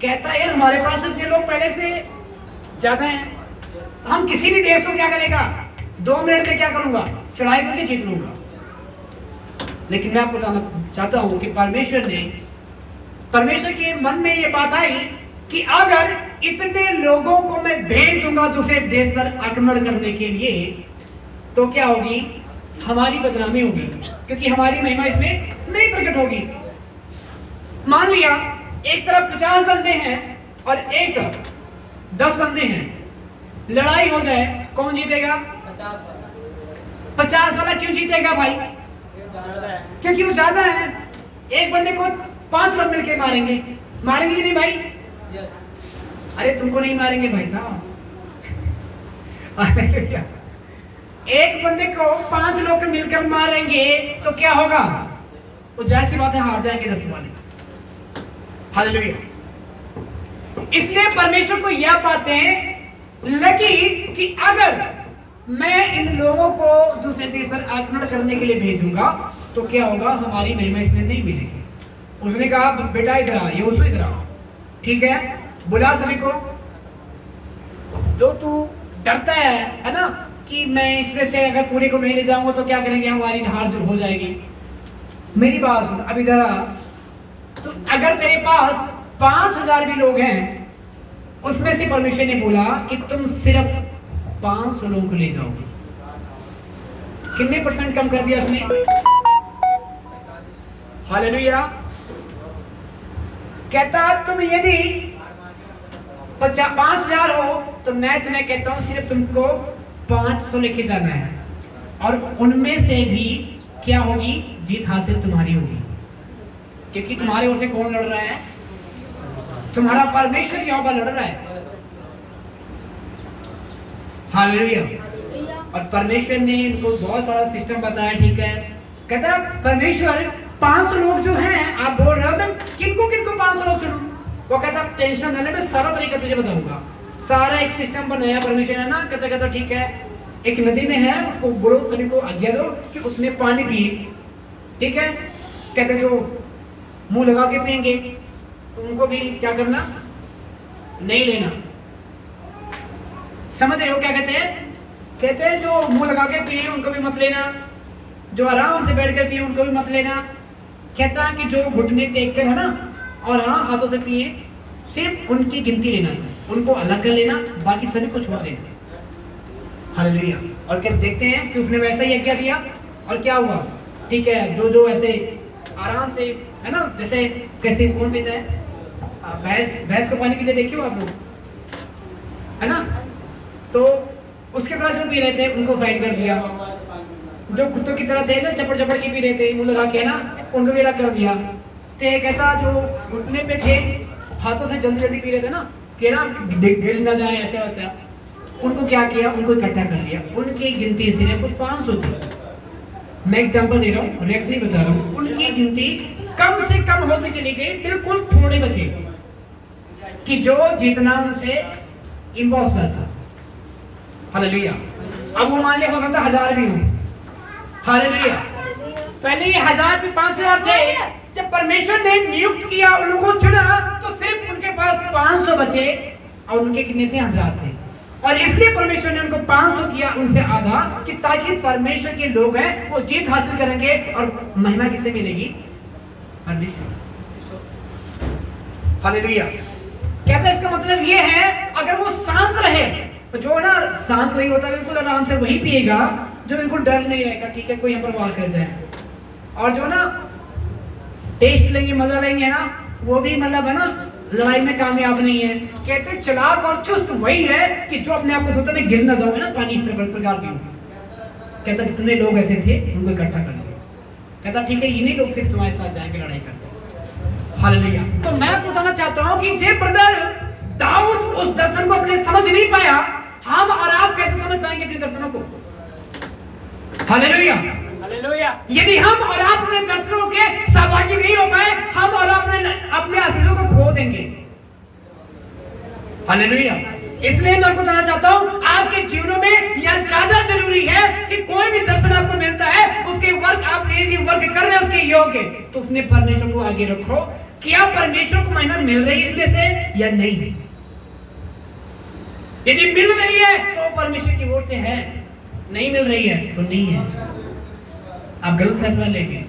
कहता है यार हमारे पास इतने लोग पहले से ज्यादा हैं, तो हम किसी भी देश को क्या करेगा, 2 मिनट में क्या करूंगा, चढ़ाई करके जीत लूंगा। लेकिन मैं आपको बताना चाहता हूं कि परमेश्वर के मन में ये बात आई कि अगर इतने लोगों को मैं भेज दूंगा दूसरे देश पर आक्रमण करने के लिए तो क्या होगी, हमारी बदनामी होगी, क्योंकि हमारी महिमा इसमें नहीं प्रकट होगी। मान लिया एक तरफ 50 बंदे हैं और एक तरफ 10 बंदे हैं, लड़ाई हो जाए, कौन जीतेगा? 50 वाला। क्यों जीतेगा भाई? क्योंकि वो ज्यादा है। एक बंदे को 5 लोग मिलकर मारेंगे कि नहीं भाई? अरे तुमको नहीं मारेंगे भाई साहब। एक बंदे को 5 लोग मिलकर मारेंगे तो क्या होगा? वो जाहिर सी बात है, हार जाएंगे 10 वाले। हालेलुया। इसलिए परमेश्वर को यह बातें लगी कि अगर मैं इन लोगों को दूसरे देश पर आक्रमण करने के लिए भेजूंगा तो क्या होगा, हमारी महिमा इसमें नहीं मिलेगी। उसने कहा बेटा इधर आ, यहोशू इधर आ, ठीक है, बुला सभी को। जो तू डरता है ना कि मैं इसमें से अगर पूरे को नहीं ले जाऊंगा तो क्या करेंगे, हमारी हार दूर हो जाएगी, मेरी बात सुन, अब इधर आ। तो अगर तेरे पास 5000 भी लोग हैं, उसमें से परमेश्वर ने बोला कि तुम सिर्फ 500 लोगों को ले जाओगे। कितने % कम कर दिया उसने? हालेलुया। कहता तुम यदि 5000 हो तो मैं तुम्हें कहता हूं सिर्फ तुमको 500 लेके जाना है, और उनमें से भी क्या होगी, जीत हासिल तुम्हारी होगी, क्योंकि तुम्हारे ओर से कौन लड़ रहा है, तुम्हारा परमेश्वर यहोवा लड़ रहा है। हालेलुया। और परमेश्वर ने इनको बहुत सारा सिस्टम बताया, ठीक है। कहता परमेश्वर 500 लोग जो हैं, आप बोल रहे हो मैं किनको किनको 500 लोग चुनूं, वो कहता टेंशन न ले, मैं सारा तरीका तुझे बताऊंगा। सारा एक सिस्टम बनाया परमेश्वर ने ना, कहता ठीक है, एक नदी में है, उसको बोलो सभी को आज्ञा दो कि उसमें पानी पिए, ठीक है। कहते जो मुंह लगा के पिएंगे तो उनको भी क्या करना, नहीं लेना। समझ रहे हो क्या कहते हैं? कहते हैं जो मुंह लगा के पिए उनको भी मत लेना, जो आराम से बैठ कर पिए उनको भी मत लेना। कहता है कि जो घुटने टेक कर है ना, और हाँ हाथों से पिए, सिर्फ उनकी गिनती लेना, तो उनको अलग कर लेना, बाकी सभी को छोड़ देना। हालेलुया। और क्या देखते हैं कि उसने वैसा ही आज्ञा दिया, और क्या हुआ, ठीक है। जो जो ऐसे आराम से है ना, जैसे कैसे कौन पीता है, भैंस को पानी पीते देखिए आप लोग, है ना, तो उसके बाद जो पी रहे थे उनको साइड कर दिया। जो कुत्तों की तरह थे ना, चपड़ चपड़ के पी रहे थे मुंह लगा के ना, उनको भी अलग कर दिया। तो कहता जो घुटने पे थे, हाथों से जल्दी जल्दी पी रहे थे ना, कि ना गिर ना जाए ऐसे वैसा, उनको क्या किया, उनको इकट्ठा कर दिया। उनकी गिनती सिर्फ कुछ 500 थी। मैं एग्जांपल दे रहा हूँ, रेट नहीं बता रहा हूँ। उनकी गिनती कम से कम होती चली गई, बिल्कुल थोड़े बचे कि जो जीतना उनसे इम्पॉसिबल था। हालेलुया। अब वो मान लिया हो सकता 1000 भी हो। हालेलुया। पहले ये 1000 भी 5000 थे, जब परमेश्वर ने नियुक्त किया, उन लोगों को चुना, तो सिर्फ उनके पास 500 बचे, और उनके कितने थे, 1000 थे। और इसलिए परमेश्वर ने उनको 500 किया, उनसे आधा, कि ताकि परमेश्वर के लोग हैं वो जीत हासिल करेंगे। और महिमा किससे मिलेगी, परमेश्वर। हालेलुया। कहता है इसका मतलब ये है, अगर वो शांत रहे, तो जो ना शांत वही होता है, बिल्कुल आराम से वही पिएगा जो बिल्कुल डर नहीं रहेगा, ठीक है, कोई हम पर वार कर जाए। और जो ना टेस्ट लेंगे, मजा लेंगे ना, वो भी मतलब है ना, लड़ाई में कामयाब नहीं है। कहते चालाक और चुस्त वही है कि जो अपने आप को सोचता मैं गिर ना जाऊंगा ना, पानी इस तरह प्रकार पीऊं। कहता जितने लोग ऐसे थे उनको इकट्ठा कर लिया। कहता ठीक है, इन्हीं लोग सिर्फ तुम्हारे साथ जाएंगे लड़ाई करने। हालेलुया। तो मैं बताना चाहता हूँ कि जे ब्रदर दाऊद उस दर्शन को अपने समझ नहीं पाया, हम और आप कैसे समझ पाएंगे अपने दर्शनों को? हालेलुया। हालेलुया। यदि हम और आप अपने दर्शनों के सहभागी नहीं हो पाए, हम और अपने आशीषों को खो देंगे। हालेलुया। इसलिए मैं बताना चाहता हूं, आपके जीवनों में यह ज्यादा जरूरी है कि कोई भी दर्शन आपको मिलता है, उसके वर्क आप वर्क कर रहे हैं उसके योग्य, तो उसने परमेश्वर को आगे रखो। क्या परमेश्वर को महिमा मिल रही है इसमें से या नहीं? यदि मिल रही है तो परमेश्वर की ओर से है, नहीं मिल रही है तो नहीं है। आप गलत फैसला लेंगे,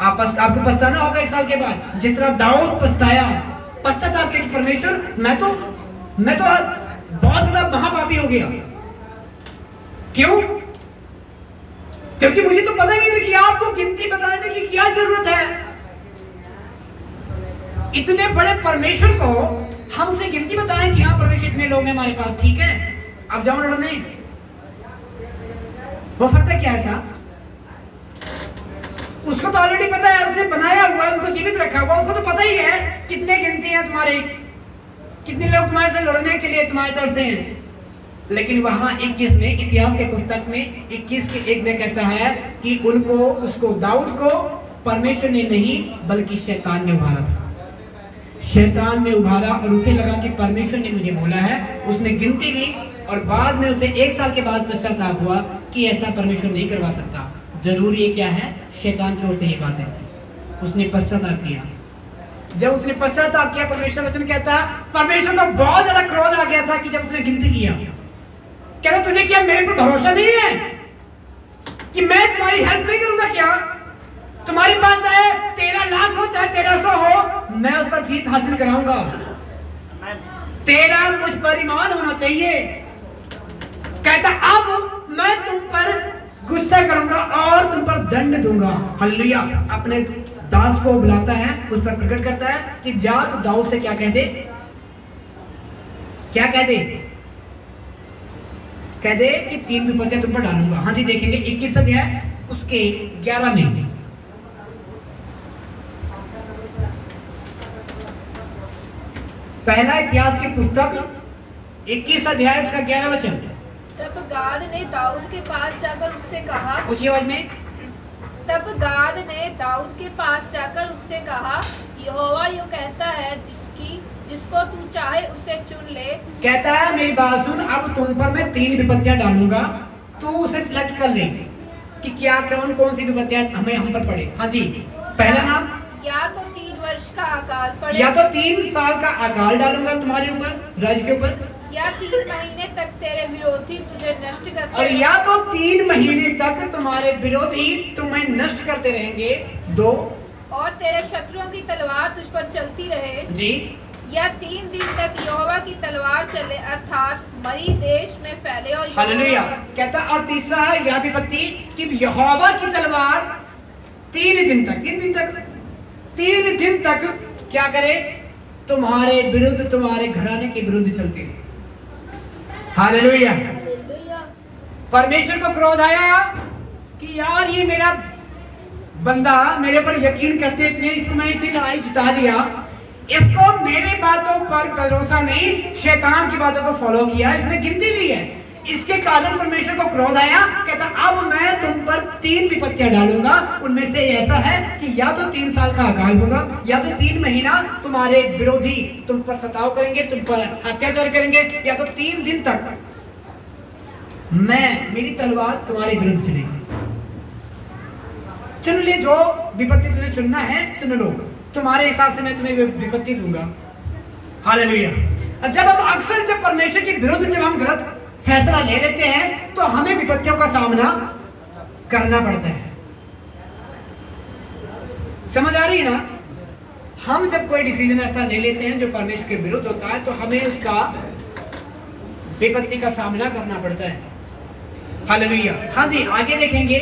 आपको पछताना होगा 1 साल के बाद, जिस तरह दाऊद पछताया। पश्चाताप के परमेश्वर, मैं तो बहुत ज्यादा महापापी हो गया। क्यों? क्योंकि मुझे तो पता ही नहीं था कि आपको गिनती बताने की क्या जरूरत है। इतने बड़े परमेश्वर को हमसे गिनती बताएं कि हाँ परमेश्वर इतने लोग हैं हमारे पास, ठीक है, आप जाओ लड़ने। हो सकता है क्या ऐसा? उसको तो ऑलरेडी पता है, उसने बनाया हुआ है, उनको जीवित रखा हुआ, उसको तो पता ही है कितने गिनती हैं तुम्हारे, कितने लोग तुम्हारे से लड़ने के लिए तुम्हारी तरफ से हैं। लेकिन वहां 21 में, इतिहास के पुस्तक में 21 के 1 में कहता है कि उसको दाऊद को परमेश्वर ने नहीं बल्कि शैतान ने उभारा था। शैतान ने उभारा और उसे लगा कि परमेश्वर ने मुझे बोला है, उसने गिनती ली और बाद में उसे 1 साल के बाद पश्चाताप हुआ कि ऐसा परमेश्वर नहीं करवा सकता। जरूरी क्या है? शैतान की ओर से ये बात है, उसने पश्चाताप किया। जब उसने पश्चाताप किया, परमेश्वर वचन कहता है परमेश्वर को बहुत ज्यादा क्रोध आ गया था कि जब उसने गिनती किया, कहता तुझे क्या मेरे पर भरोसा नहीं है कि मैं तुम्हारी हेल्प नहीं करूंगा? क्या तुम्हारे पास चाहे 13 लाख हो चाहे 1300 हो, मैं उस पर जीत हासिल कराऊंगा। तेरा मुझ पर ईमान होना चाहिए। कहता अब मैं तुम पर गुस्सा करूंगा और तुम पर दंड दूंगा। हालेलुया। अपने दास को बुलाता है, उस पर प्रकट करता है कि जा तो दाऊद से क्या कह दे, क्या कह दे, कह दे कि 3 विपत्तियां तुम पर डालूंगा। हाँ जी, देखेंगे 21 अध्याय उसके 11 में। पहला इतिहास की पुस्तक 21 अध्याय उसका 11 वचन। तब गाद ने दाऊद के पास जाकर उससे कहा, ऊंची आवाज में। तब गाद ने दाऊद के पास जाकर उससे कहा, यहोवा यूं कहता है, जिसको तू चाहे उसे चुन ले। कहता है मेरी बात सुन, अब तुम पर मैं 3 विपत्तियां डालूंगा, तू उसे सिलेक्ट कर ले कि क्या कौन सी विपत्तियां हम पर पड़े। हाँ जी, पहला नाम, या तो 3 वर्ष का अकाल पड़े, या तो 3 साल का अकाल डालूंगा तुम्हारे ऊपर, राज्य के ऊपर, या 3 महीने तक तेरे विरोधी तुझे नष्ट करते और या तो 3 महीने तक तुम्हारे विरोधी तुम्हें नष्ट करते रहेंगे। 2, और तेरे शत्रुओं की तलवार तुझ पर चलती रहे जी, या 3 दिन तक यहोवा की तलवार चले, अर्थात मरी देश में फैले। और हालेलुया। कहता और तीसरा है यह विपत्ति कि यहोवा की तलवार 3 दिन तक क्या करे, तुम्हारे विरुद्ध, तुम्हारे घराने के विरुद्ध चलती रहे। हालेलुया। परमेश्वर को क्रोध आया कि यार ये मेरा बंदा मेरे पर यकीन करते इतने, इसको मैं इतनी लड़ाई जिता दिया, इसको मेरी बातों पर भरोसा नहीं, शैतान की बातों को फॉलो किया, इसने गिनती ली है। इसके कारण परमेश्वर को क्रोध आया, कहता अब मैं तुम पर 3 विपत्तियां डालूंगा। उनमें से ऐसा है कि या तो 3 साल का अकाल होगा, या तो 3 महीना तुम्हारे विरोधी तुम पर सताव करेंगे, तुम पर अत्याचार करेंगे, या तो 3 दिन तक मेरी तलवार तुम्हारे विरुद्ध चलेगी। चुन ले, जो विपत्ति तुझे चुनना है चुन लो, तुम्हारे हिसाब से मैं तुम्हें विपत्ति दूंगा। हालेलुया। जब हम अक्सर जब परमेश्वर के विरुद्ध जब हम गलत फैसला ले लेते हैं तो हमें विपत्तियों का सामना करना पड़ता है। समझ आ रही है ना? हम जब कोई डिसीजन ऐसा ले लेते हैं जो परमेश्वर के विरुद्ध होता है तो हमें उसका विपत्ति का सामना करना पड़ता है। हालेलुया। हाँ जी, आगे देखेंगे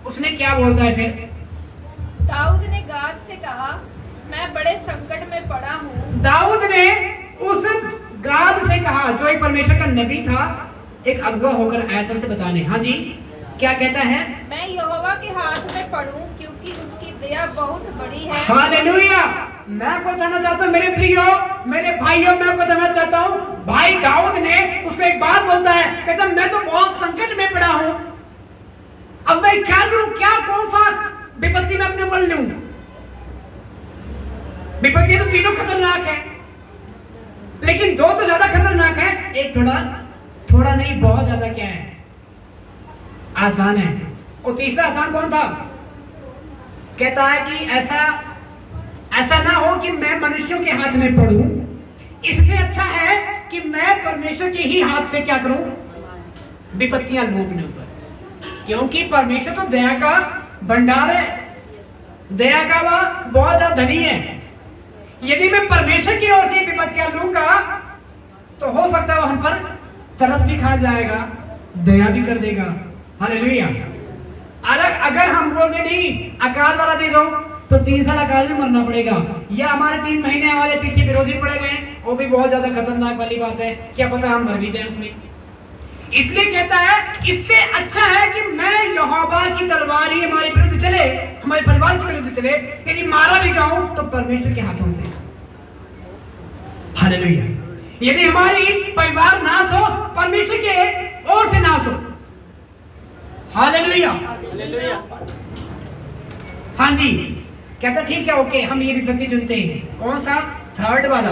उसने क्या बोलता है फिर। दाऊद ने गाद से कहा, मैं बड़े संकट में पड़ा हूँ। दाऊद ने उस गाद से कहा, जो एक परमेश्वर का नबी था, एक अगुआ होकर आया था उसे बताने। हाँ जी, क्या कहता है? मैं यहोवा के हाथ में पड़ूं क्योंकि उसकी दया बहुत बड़ी है। हालेलुया। मैं आपको बताना चाहता हूँ मेरे प्रियो, मेरे भाइयों, मैं आपको बताना चाहता हूँ, भाई दाऊद ने उसको एक बात बोलता है, कहता मैं तो बहुत संकट में पड़ा हूँ, अब मैं क्या लूं, क्या कौन सा विपत्ति में अपने ऊपर लूं। विपत्ति तो तीनों खतरनाक है, लेकिन 2 तो ज्यादा खतरनाक है, एक थोड़ा नहीं बहुत ज्यादा क्या है, आसान है। और तीसरा आसान कौन था? कहता है कि ऐसा ना हो कि मैं मनुष्यों के हाथ में पड़ूं, इससे अच्छा है कि मैं परमेश्वर के ही हाथ से क्या करूं, विपत्तियां लूं अपने ऊपर, क्योंकि परमेश्वर तो दया का भंडार है, दया का वह बहुत ज्यादा धनी है। यदि मैं परमेश्वर की ओर से विपत्तियां लूंगा तो हो सकता है वो हम पर तरस भी खा जाएगा, दया भी कर देगा। हालेलुया। अगर हम बोल दे नहीं अकाल वाला दे दो तो 3 साल अकाल में मरना पड़ेगा, या हमारे 3 महीने हमारे पीछे विरोधी पड़े गए, वो भी बहुत ज्यादा खतरनाक वाली बात है, क्या पता हम मर भी जाए उसमें। इसलिए कहता है इससे अच्छा है कि मैं यहोवा की तलवार ही हमारे विरुद्ध चले, हमारे परिवार के विरुद्ध चले, यदि मारा भी जाऊं तो परमेश्वर के हाथों से। हालेलुया। यदि हमारी परिवार नाश हो, परमेश्वर के ओर से नाश हो। हालेलुया। हाँ जी, कहता ठीक है, ओके, हम ये विपत्ति चुनते हैं। कौन सा? 3rd वाला,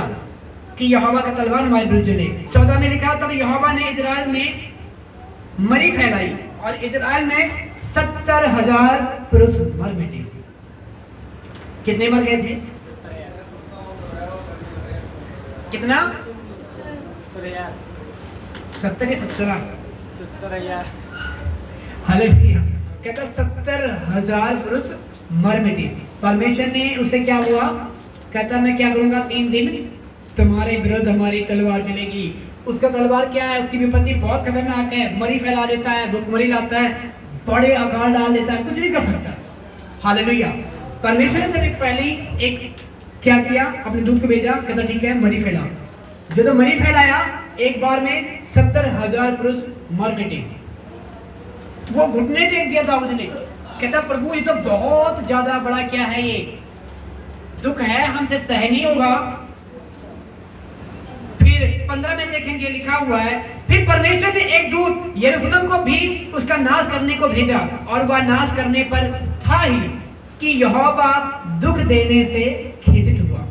कि यहोवा का तलवार हमारे विरुद्ध चले। 14 में लिखा, तब यहोवा ने इजराइल में मरी फैलाई और इजराइल में 70,000 पुरुष मर मिटे। कितने मर गए थे? कितना? 70 के 17। हालेलुया। कहता 70,000 पुरुष मर मिटे। परमेश्वर ने उसे क्या हुआ? कहता मैं क्या करूंगा, 3 दिन तुम्हारे विरुद्ध हमारी तलवार चलेगी। उसका तलवार क्या है? उसकी विपत्ति बहुत खतरनाक है, मरी फैला देता है, भुखमरी लाता है, बड़े अकाल डाल देता है, कुछ भी कर सकता है। हालेलुया। परमेश्वर ने जब पहले एक क्या किया, अपने दूत को भेजा, कहता ठीक है मरी फैला। जो तो मरी फैलाया एक बार में 70,000 पुरुष मर मिटे। वो घुटने टेक दिया दाऊद ने, कहता प्रभु ये तो बहुत ज्यादा बड़ा क्या है, ये दुख है, हमसे सह नहीं होगा। फिर 15 में देखेंगे लिखा हुआ है, फिर परमेश्वर ने एक दूत यरूशलेम को भी उसका नाश करने को भेजा, और वह नाश करने पर था ही कि यहोवा दुख देने से खेदित हुआ,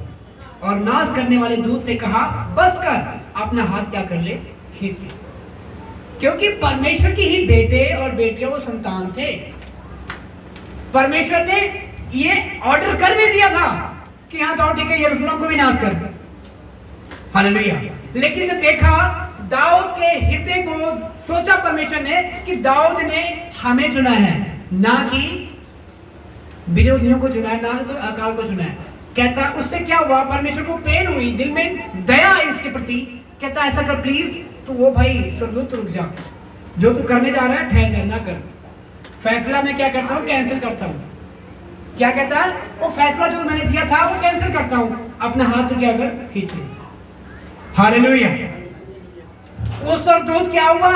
और नाश करने वाले दूत से कहा बस कर, अपना हाथ क्या कर ले, खींच ले। क्योंकि परमेश्वर की ही बेटे और बेटियों को संतान थे। परमेश्वर ने ये ऑर्डर कर भी दिया था कि हाँ तो ठीक है, यरूशलेम को भी नाश कर। हालेलुया। लेकिन जब देखा दाऊद के हृदय को, सोचा परमेश्वर ने कि दाऊद ने हमें चुना है, ना कि विरोधियों को चुना है, ना तो अकाल को चुना है। कहता उससे क्या हुआ, परमेश्वर को पेन हुई, दिल में दया आई उसके प्रति। कहता ऐसा कर प्लीज, तो वो भाई स्वर्गदूत रुक जा, जो तू करने जा रहा है ठहर जा, ना कर। फैसला मैं क्या करता हूँ, कैंसिल करता हूँ। क्या कहता है, वो फैसला जो मैंने दिया था वो कैंसिल करता हूँ, अपना हाथ तो क्या कर, खींच ले। हालेलुया। वो स्वर्गदूत क्या हुआ,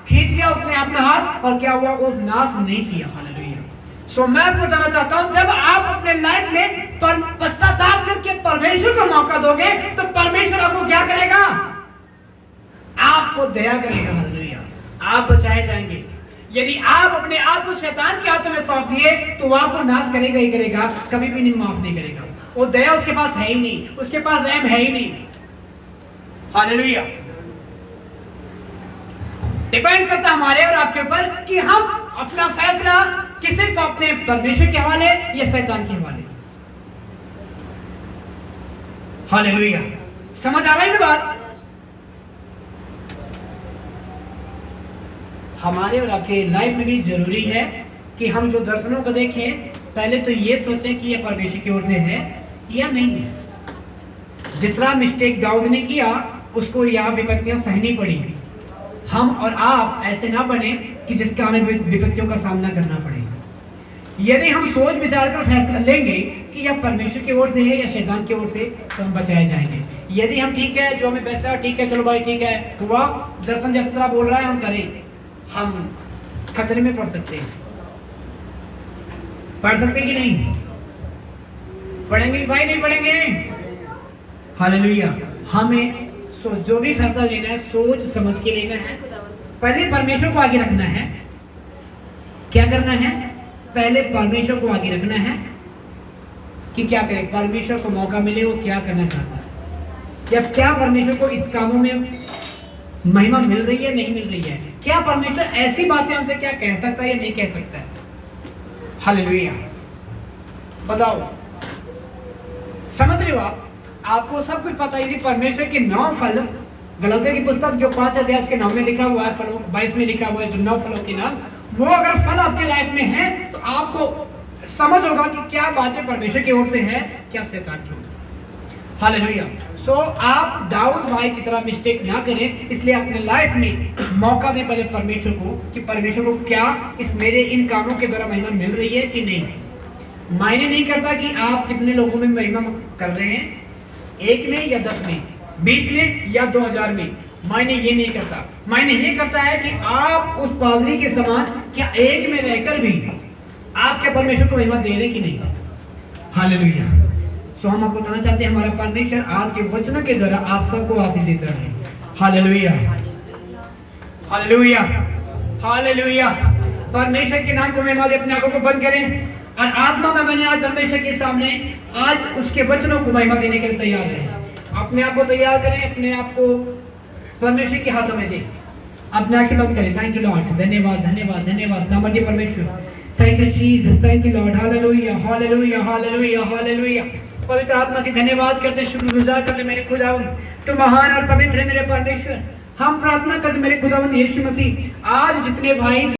खींच लिया उसने अपना हाथ, और क्या हुआ, वो नाश नहीं किया। हालेलुया। सो मैं आपको बताना चाहता हूं, जब आप अपने लाइफ में पश्चाताप करके परमेश्वर को मौका दोगे तो परमेश्वर आपको क्या करेगा, आपको दया करेगा। हालेलुया। आप बचाए जाएंगे। यदि आप अपने आप को शैतान के हाथों में सौंप दिए तो वो आपको नाश करेगा ही करेगा, कभी भी नहीं माफ नहीं करेगा। वो दया उसके पास है ही नहीं, उसके पास रहम है ही नहीं। हालेलुया। डिपेंड करता हमारे और आपके ऊपर कि हम अपना फैसला किसे सौंपते हैं, परमेश्वर के हवाले या शैतान के हवाले। हालेलुया। समझ आ रही है ना बात? हमारे और आपके लाइफ में भी जरूरी है कि हम जो दर्शनों को देखें, पहले तो ये सोचें कि यह परमेश्वर की ओर से है या नहीं है। जितना मिस्टेक दाऊद ने किया उसको यह विपत्तियां सहनी पड़ी। हम और आप ऐसे ना बने कि जिसके हमें विपत्तियों का सामना करना पड़े। यदि हम सोच विचार कर फैसला लेंगे कि यह परमेश्वर की ओर से है या शैतान की ओर से, तो हम बचाए जाएंगे। यदि हम ठीक है, जो हमें बेस्ट है ठीक है, चलो भाई ठीक है, हुआ दर्शन जिस तरह बोल रहा है हम करें, हम खतरे में पड़ सकते हैं। पढ़ सकते कि नहीं? पढ़ेंगे कि भाई नहीं पढ़ेंगे? हालेलुया। हमें जो भी फैसला लेना है सोच समझ के लेना है। पहले परमेश्वर को आगे रखना है। क्या करना है? पहले परमेश्वर को आगे रखना है कि क्या करे, परमेश्वर को मौका मिले वो क्या करना चाहता है, जब क्या परमेश्वर को इस कामों में महिमा मिल रही है नहीं मिल रही है, क्या परमेश्वर ऐसी बातें हमसे क्या कह सकता है या नहीं कह सकता है। हालेलुया। बताओ, समझ रहे हो आप? आपको सब कुछ पता है। यदि परमेश्वर के 9 फल, गलातियों की पुस्तक जो 5 अध्याय के 9 में लिखा हुआ है, फलों 22 में लिखा हुआ है जो 9 फलों के नाम, वो अगर फल आपके लाइफ में है तो आपको समझ होगा कि क्या बातें परमेश्वर की ओर से है, क्या शैतान की ओर से। हालेलुया। सो आप दाऊद भाई की तरह मिस्टेक ना करें, इसलिए अपने लाइफ में मौका दें पहले परमेश्वर को कि परमेश्वर को क्या इस मेरे इन कामों के द्वारा महिमा मिल रही है कि नहीं। मायने नहीं करता कि आप कितने लोगों में महिमा कर रहे हैं, 1 में या 10 में, 20 में या 2000 में, मायने ये नहीं करता। मायने ये करता है कि आप उस पादरी के समान क्या 1 में रहकर भी आप क्या परमेश्वर को महिमा दे रहे कि नहीं। हालेलुया। सो हम आपको बताना चाहते हैं, हमारा परमेश्वर आज के वचनों के द्वारा आप सबको आशीष देता रहे। हालेलुया। हालेलुया। हालेलुया। परमेश्वर के नाम को महिमा दे। अपने आंखों को बंद करें और आत्मा में मैंने आज परमेश्वर के सामने आज उसके वचनों को महिमा देने के लिए तैयार है। अपने आप को तैयार करें, अपने आप को परमेश्वर के हाथों में दें, अपने आंखें बंद करें। Thank you Lord. धन्यवाद धन्यवाद धन्यवाद सामर्थ्य परमेश्वर। Thank you Jesus, thank you Lord. Hallelujah hallelujah hallelujah hallelujah. पवित्र आत्मा से धन्यवाद करते, शुक्रगुजार करते मेरे खुदावंद, तो महान और पवित्र है मेरे परमेश्वर। हम प्रार्थना करते मेरे खुदावंद यीशु मसीह, आज जितने भाई